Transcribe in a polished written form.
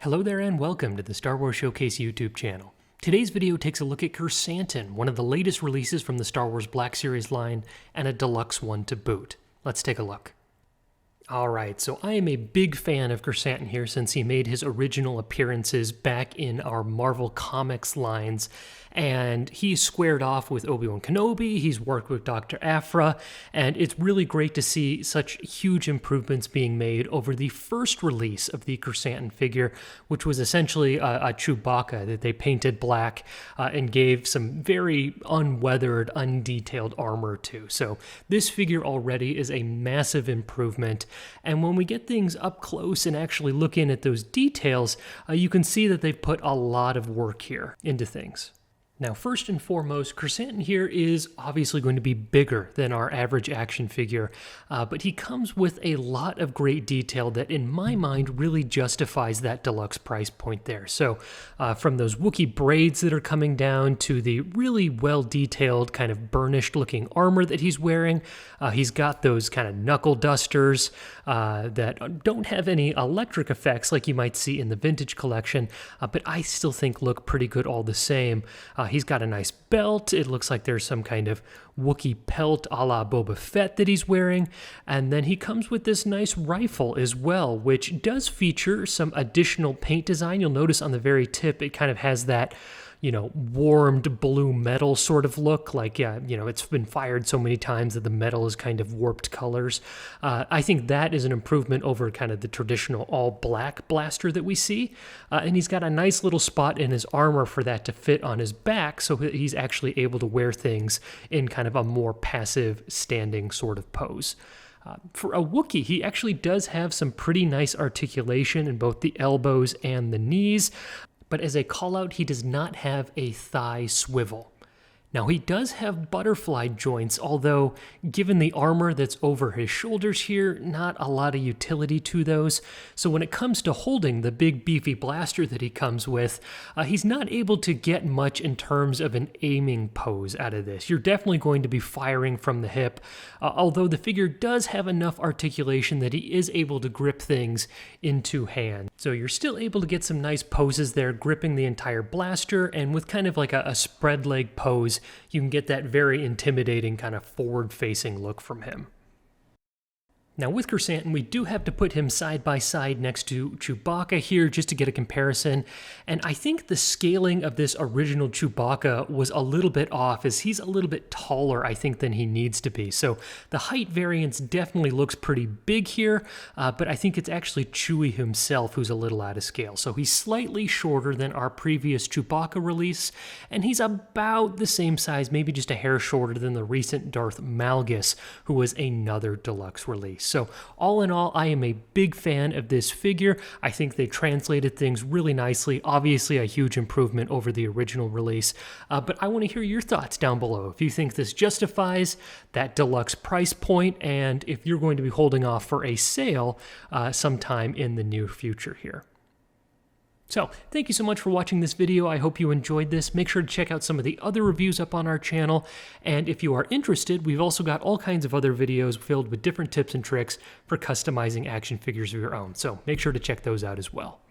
Hello there and welcome to the Star Wars Showcase YouTube channel. Today's video takes a look at Krrsantan, one of the latest releases from the Star Wars Black Series line, and a deluxe one to boot. Let's take a look. Alright, so I am a big fan of Krrsantan here since he made his original appearances back in our Marvel Comics lines, and he's squared off with Obi-Wan Kenobi, he's worked with Dr. Aphra, and it's really great to see such huge improvements being made over the first release of the Krrsantan figure, which was essentially a Chewbacca that they painted black and gave some very unweathered, undetailed armor to. So this figure already is a massive improvement. And when we get things up close and actually look in at those details, you can see that they've put a lot of work here into things. Now, first and foremost, Krrsantan here is obviously going to be bigger than our average action figure, but he comes with a lot of great detail that, in my mind, really justifies that deluxe price point there. So, from those Wookie braids that are coming down to the really well-detailed, kind of burnished-looking armor that he's wearing, he's got those kind of knuckle dusters that don't have any electric effects like you might see in the vintage collection, but I still think look pretty good all the same. He's got a nice belt. It looks like there's some kind of Wookiee pelt a la Boba Fett that he's wearing. And then he comes with this nice rifle as well, which does feature some additional paint design. You'll notice on the very tip, it kind of has that, warmed blue metal sort of look, like, it's been fired so many times that the metal is kind of warped colors. I think that is an improvement over kind of the traditional all-black blaster that we see. And he's got a nice little spot in his armor for that to fit on his back, so he's actually able to wear things in kind of a more passive, standing sort of pose. For a Wookiee, he actually does have some pretty nice articulation in both the elbows and the knees, but as a call-out, he does not have a thigh swivel. Now, he does have butterfly joints, although given the armor that's over his shoulders here, not a lot of utility to those. So when it comes to holding the big beefy blaster that he comes with, he's not able to get much in terms of an aiming pose out of this. You're definitely going to be firing from the hip, although the figure does have enough articulation that he is able to grip things in two hands. So you're still able to get some nice poses there, gripping the entire blaster, and with kind of like a spread leg pose, you can get that very intimidating kind of forward-facing look from him. Now with Krrsantan, we do have to put him side by side next to Chewbacca here just to get a comparison, and I think the scaling of this original Chewbacca was a little bit off, as he's a little bit taller, I think, than he needs to be. So the height variance definitely looks pretty big here, but I think it's actually Chewie himself who's a little out of scale. So he's slightly shorter than our previous Chewbacca release, and he's about the same size, maybe just a hair shorter than the recent Darth Malgus, who was another deluxe release. So all in all, I am a big fan of this figure. I think they translated things really nicely. Obviously a huge improvement over the original release, but I want to hear your thoughts down below. If you think this justifies that deluxe price point, and if you're going to be holding off for a sale sometime in the near future here. So, thank you so much for watching this video. I hope you enjoyed this. Make sure to check out some of the other reviews up on our channel. And if you are interested, we've also got all kinds of other videos filled with different tips and tricks for customizing action figures of your own. So, make sure to check those out as well.